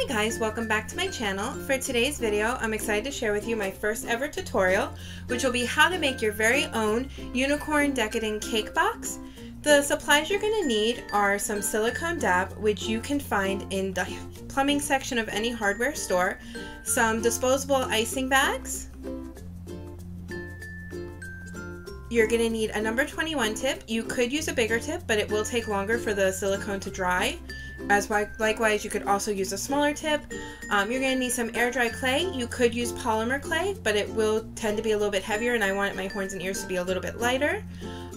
Hi guys, welcome back to my channel. For today's video, I'm excited to share with you my first ever tutorial, which will be how to make your very own unicorn decadent cake box. The supplies you're going to need are some silicone dab, which you can find in the plumbing section of any hardware store, some disposable icing bags. You're going to need a number 21 tip. You could use a bigger tip, but it will take longer for the silicone to dry. Likewise, you could also use a smaller tip. You're going to need some air dry clay. You could use polymer clay, but it will tend to be a little bit heavier, and I wanted my horns and ears to be a little bit lighter.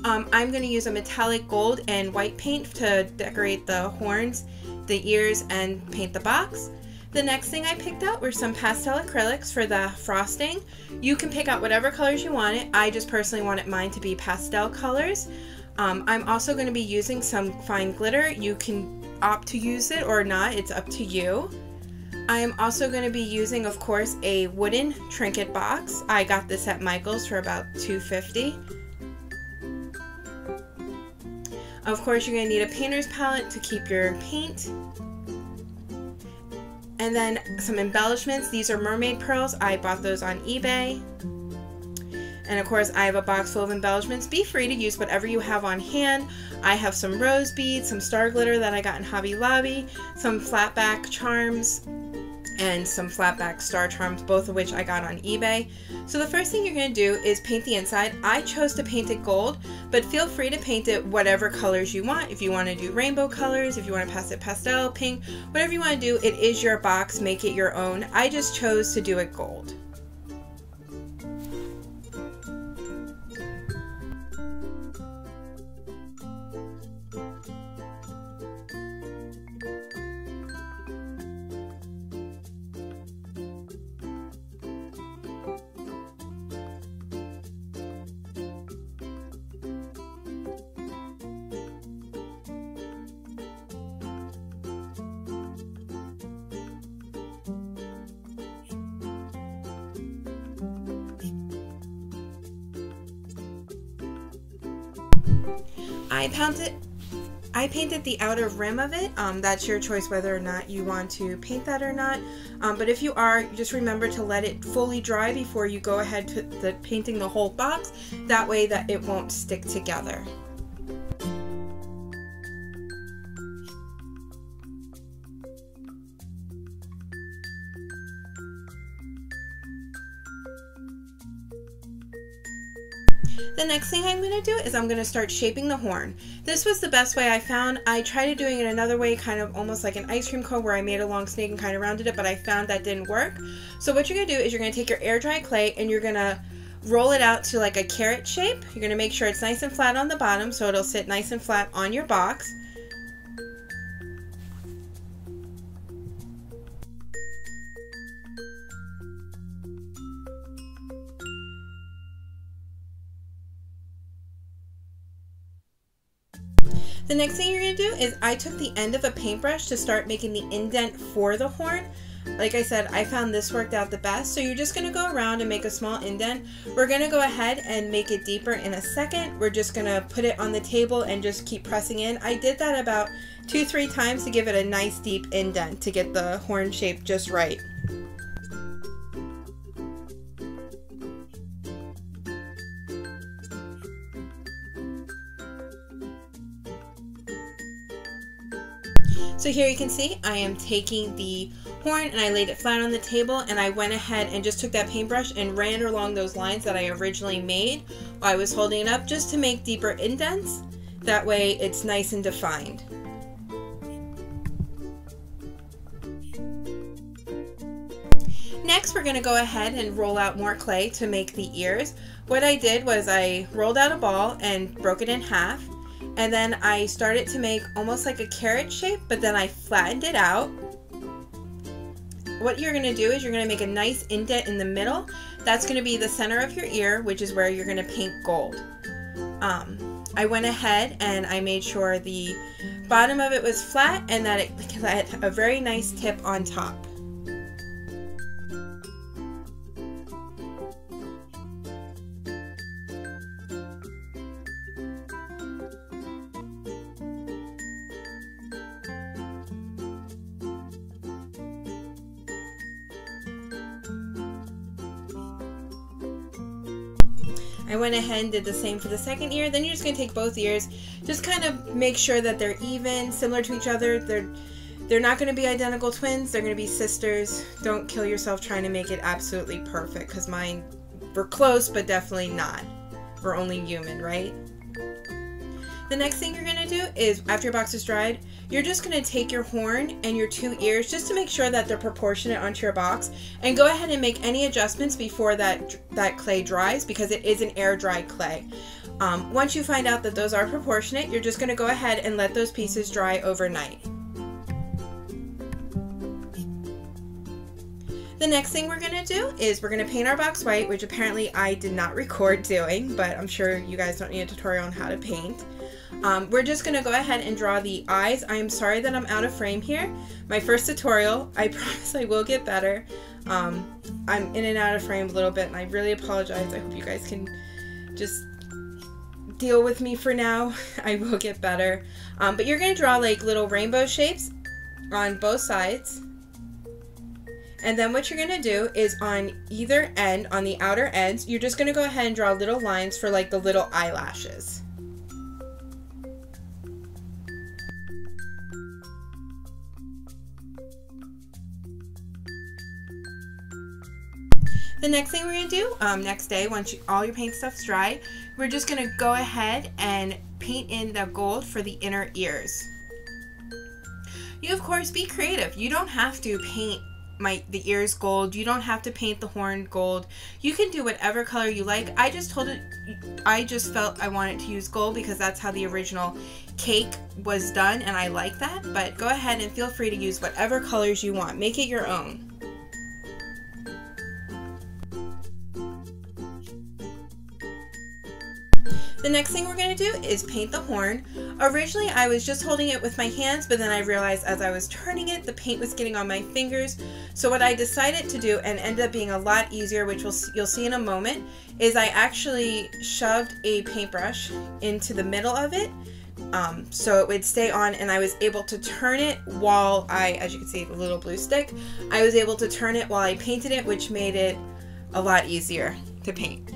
I'm going to use a metallic gold and white paint to decorate the horns, the ears, and paint the box. The next thing I picked out were some pastel acrylics for the frosting. You can pick out whatever colors you want it. I just personally wanted mine to be pastel colors. I'm also going to be using some fine glitter. You can opt to use it or not, it's up to you. I am also going to be using, of course, a wooden Trinket box. I got this at Michael's for about $2.50. Of course, you're going to need a painter's palette to keep your paint. And then some embellishments. These are mermaid pearls. I bought those on eBay. And of course, I have a box full of embellishments. Be free to use whatever you have on hand. I have some rose beads, some star glitter that I got in Hobby Lobby, some flat back charms, and some flat back star charms, both of which I got on eBay. So the first thing you're going to do is paint the inside. I chose to paint it gold, but feel free to paint it whatever colors you want. If you want to do rainbow colors, if you want to pass it pastel, pink, whatever you want to do, it is your box. Make it your own. I just chose to do it gold. I painted the outer rim of it. That's your choice whether or not you want to paint that or not. But if you are, just remember to let it fully dry before you go ahead to painting the whole box. That way that it won't stick together. The next thing I'm going to do is I'm going to start shaping the horn. This was the best way I found. I tried doing it another way, kind of almost like an ice cream cone where I made a long snake and kind of rounded it, but I found that didn't work. So what you're going to do is you're going to take your air dry clay and you're going to roll it out to like a carrot shape. You're going to make sure it's nice and flat on the bottom so it'll sit nice and flat on your box. The next thing you're going to do is I took the end of a paintbrush to start making the indent for the horn. Like I said, I found this worked out the best. So you're just going to go around and make a small indent. We're going to go ahead and make it deeper in a second. We're just going to put it on the table and just keep pressing in. I did that about 2-3 times to give it a nice deep indent to get the horn shape just right. So here you can see I am taking the horn and I laid it flat on the table, and I went ahead and just took that paintbrush and ran along those lines that I originally made while I was holding it up, just to make deeper indents. That way it's nice and defined. Next, we're going to go ahead and roll out more clay to make the ears. What I did was I rolled out a ball and broke it in half. And then I started to make almost like a carrot shape, but then I flattened it out. What you're going to do is you're going to make a nice indent in the middle. That's going to be the center of your ear, which is where you're going to paint gold. I went ahead and I made sure the bottom of it was flat and that it had a very nice tip on top. I went ahead and did the same for the second ear. Then you're just going to take both ears, just kind of make sure that they're even, similar to each other. They're not going to be identical twins, they're going to be sisters. Don't kill yourself trying to make it absolutely perfect, because mine were close, but definitely not. We're only human, right? The next thing you're going to do is, after your box is dried, you're just going to take your horn and your 2 ears, just to make sure that they're proportionate onto your box, and go ahead and make any adjustments before that clay dries, because it is an air dry clay. Once you find out that those are proportionate, you're just going to go ahead and let those pieces dry overnight. The next thing we're going to do is we're going to paint our box white, which apparently I did not record doing, but I'm sure you guys don't need a tutorial on how to paint. We're just going to go ahead and draw the eyes. I am sorry that I'm out of frame here. My first tutorial, I promise I will get better. I'm in and out of frame a little bit, and I really apologize. I hope you guys can just deal with me for now. I will get better. But you're going to draw like little rainbow shapes on both sides. And then what you're going to do is on either end, on the outer ends, you're just going to go ahead and draw little lines for like the little eyelashes. The next thing we're going to do, next day, once all your paint stuff's dry, we're just going to go ahead and paint in the gold for the inner ears. You, of course, be creative. You don't have to paint the ears gold. You don't have to paint the horn gold. You can do whatever color you like. I just felt I wanted to use gold because that's how the original cake was done, and I like that. But go ahead and feel free to use whatever colors you want. Make it your own. The next thing we're going to do is paint the horn. Originally I was just holding it with my hands, but then I realized as I was turning it, the paint was getting on my fingers. So what I decided to do, and ended up being a lot easier, which you'll see in a moment, is I actually shoved a paintbrush into the middle of it, so it would stay on, and I was able to turn it while as you can see, the little blue stick, I was able to turn it while I painted it, which made it a lot easier to paint.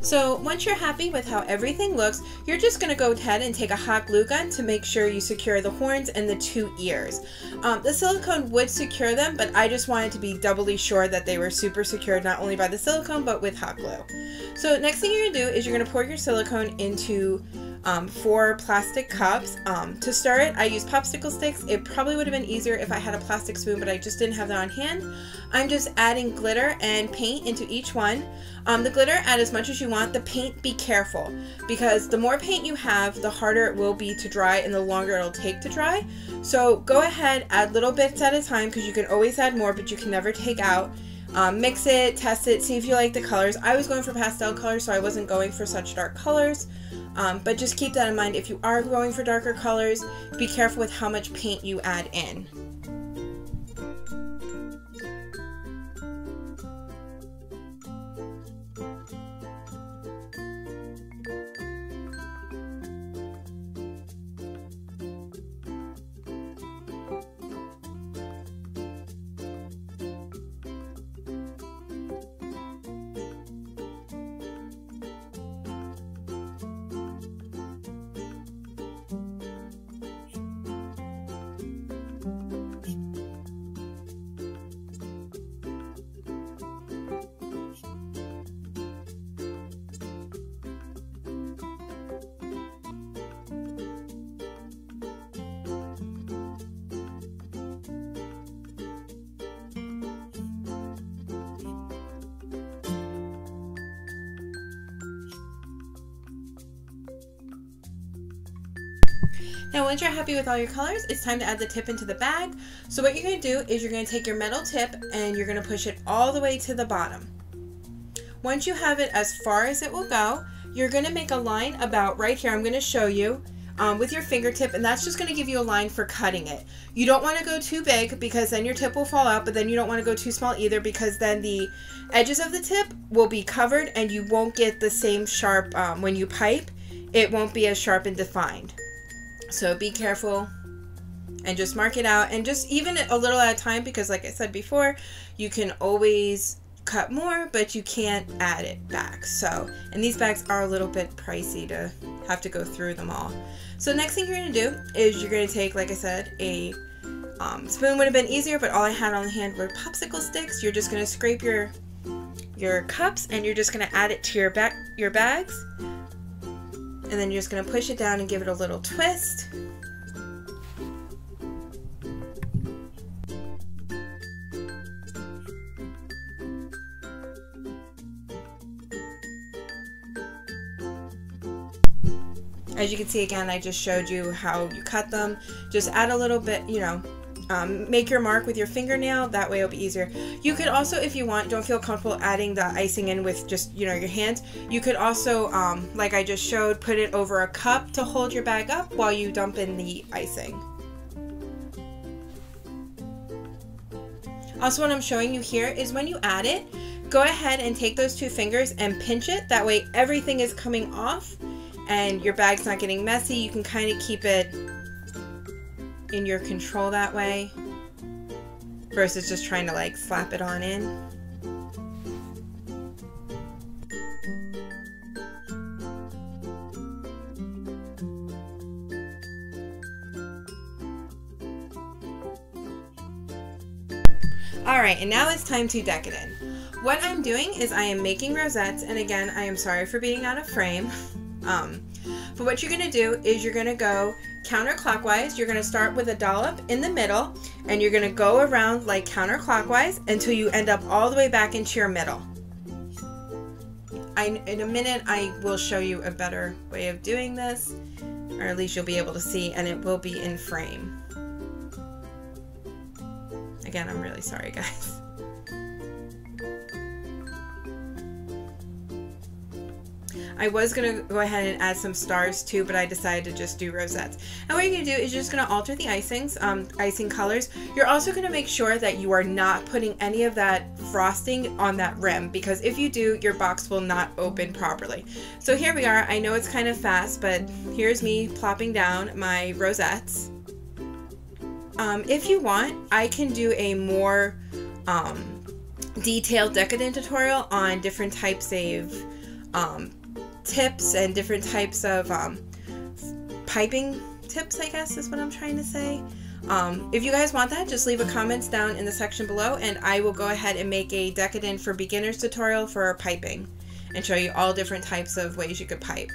So once you're happy with how everything looks, you're just going to go ahead and take a hot glue gun to make sure you secure the horns and the 2 ears. The silicone would secure them, but I just wanted to be doubly sure that they were super secured, not only by the silicone, but with hot glue. So next thing you're going to do is you're going to pour your silicone into 4 plastic cups. To start, I use Popsicle Sticks. It probably would have been easier if I had a plastic spoon, but I just didn't have that on hand. I'm just adding glitter and paint into each one. The glitter, add as much as you want. The paint, be careful, because the more paint you have, the harder it will be to dry and the longer it'll take to dry. So go ahead, add little bits at a time, because you can always add more, but you can never take out. Mix it, test it, see if you like the colors. I was going for pastel colors, so I wasn't going for such dark colors. But just keep that in mind. If you are going for darker colors, be careful with how much paint you add in. Now once you're happy with all your colors, it's time to add the tip into the bag. So what you're going to do is you're going to take your metal tip and you're going to push it all the way to the bottom. Once you have it as far as it will go, you're going to make a line about right here. I'm going to show you with your fingertip, and that's just going to give you a line for cutting it. You don't want to go too big because then your tip will fall out, but then you don't want to go too small either, because then the edges of the tip will be covered and you won't get the same sharp when you pipe. It won't be as sharp and defined. So be careful and just mark it out, and just even a little at a time, because like I said before, you can always cut more, but you can't add it back. So, and these bags are a little bit pricey to have to go through them all. So next thing you're going to do is you're going to take, like I said, a spoon would have been easier, but all I had on hand were popsicle sticks. You're just going to scrape your cups, and you're just going to add it to your bags, and then you're just going to push it down and give it a little twist. As you can see, again, I just showed you how you cut them. Just add a little bit, you know, make your mark with your fingernail. That way it'll be easier. You could also, if you want, don't feel comfortable adding the icing in with just, you know, your hands. You could also, like I just showed, put it over a cup to hold your bag up while you dump in the icing. Also, what I'm showing you here is when you add it, go ahead and take those two fingers and pinch it. That way everything is coming off and your bag's not getting messy. You can kind of keep it in your control that way versus just trying to like slap it on in. Alright, and now it's time to deck it in. What I'm doing is I am making rosettes, and again, I am sorry for being out of frame. But what you're going to do is you're going to go counterclockwise. You're going to start with a dollop in the middle, and you're going to go around like counterclockwise until you end up all the way back into your middle. In a minute, I will show you a better way of doing this, or at least you'll be able to see, and it will be in frame. Again, I'm really sorry, guys. I was going to go ahead and add some stars too, but I decided to just do rosettes. And what you're going to do is you're just going to alter the icings, icing colors. You're also going to make sure that you are not putting any of that frosting on that rim, because if you do, your box will not open properly. So here we are. I know it's kind of fast, but here's me plopping down my rosettes. If you want, I can do a more detailed decadent tutorial on different types of tips and different types of piping tips, I guess is what I'm trying to say. If you guys want that, just leave a comments down in the section below, and I will go ahead and make a decadent for beginners tutorial for piping and show you all different types of ways you could pipe.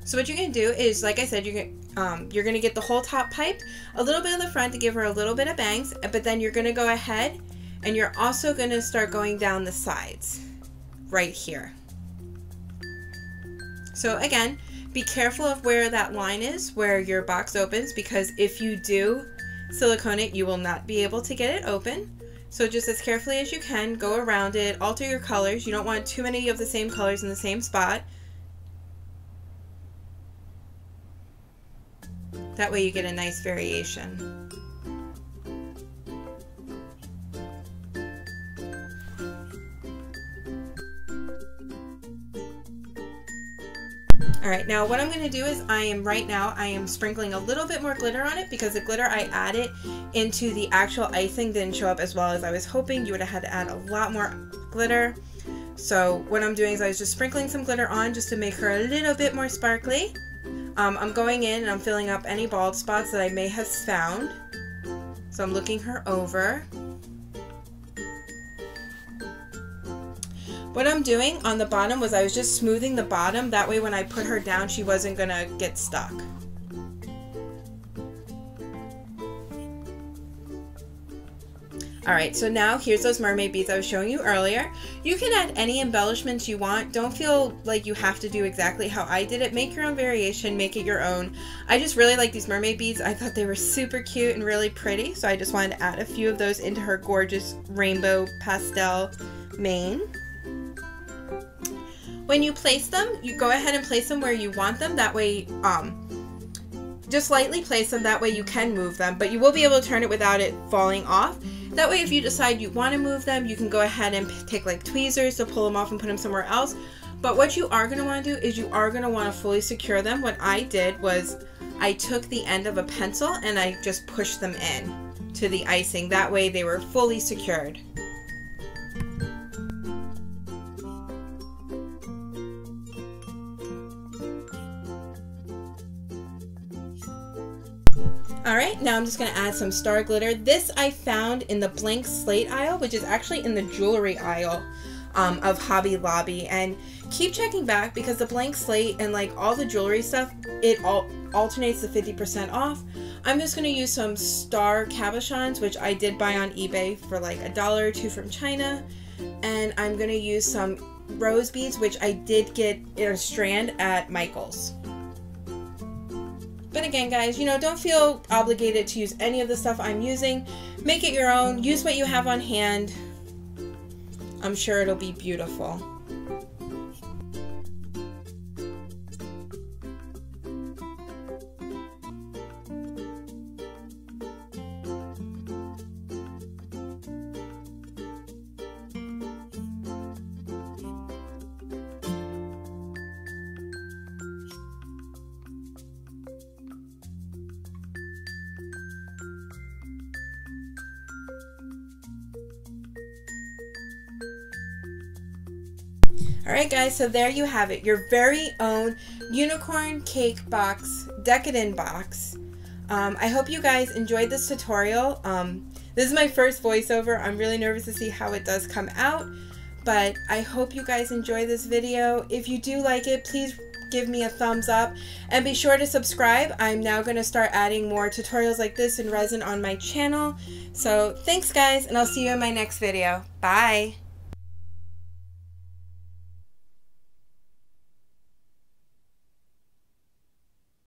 So what you're going to do is, like I said, you're going to get the whole top piped, a little bit of the front to give her a little bit of bangs, but then you're going to go ahead and you're also going to start going down the sides right here. So again, be careful of where that line is, where your box opens, because if you do silicone it, you will not be able to get it open. So just as carefully as you can, go around it, alter your colors. You don't want too many of the same colors in the same spot. That way you get a nice variation. Alright, now what I'm going to do is I am sprinkling a little bit more glitter on it, because the glitter I added into the actual icing didn't show up as well as I was hoping. You would have had to add a lot more glitter. So what I'm doing is I was just sprinkling some glitter on just to make her a little bit more sparkly. I'm going in and I'm filling up any bald spots that I may have found. So I'm looking her over. What I'm doing on the bottom was I was just smoothing the bottom. That way when I put her down, she wasn't going to get stuck. Alright, so now here's those mermaid beads I was showing you earlier. You can add any embellishments you want. Don't feel like you have to do exactly how I did it. Make your own variation, make it your own. I just really like these mermaid beads. I thought they were super cute and really pretty, so I just wanted to add a few of those into her gorgeous rainbow pastel mane. When you place them, you go ahead and place them where you want them. That way, just lightly place them. That way you can move them, but you will be able to turn it without it falling off. That way, if you decide you want to move them, you can go ahead and take like tweezers to pull them off and put them somewhere else. But what you are going to want to do is you are going to want to fully secure them. What I did was I took the end of a pencil and I just pushed them in to the icing. That way they were fully secured. Alright, now I'm just going to add some star glitter. This I found in the blank slate aisle, which is actually in the jewelry aisle of Hobby Lobby. And keep checking back because the blank slate and like all the jewelry stuff, it all alternates the 50% off. I'm just going to use some star cabochons, which I did buy on eBay for like $1 or $2 from China. And I'm going to use some rose beads, which I did get in a strand at Michael's. But again, guys, you know, don't feel obligated to use any of the stuff I'm using. Make it your own. Use what you have on hand. I'm sure it'll be beautiful. Alright guys, so there you have it, your very own unicorn cake box, decadent box. I hope you guys enjoyed this tutorial. This is my first voiceover. I'm really nervous to see how it does come out, but I hope you guys enjoy this video. If you do like it, please give me a thumbs up and be sure to subscribe. I'm now going to start adding more tutorials like this in resin on my channel. So thanks guys, and I'll see you in my next video. Bye!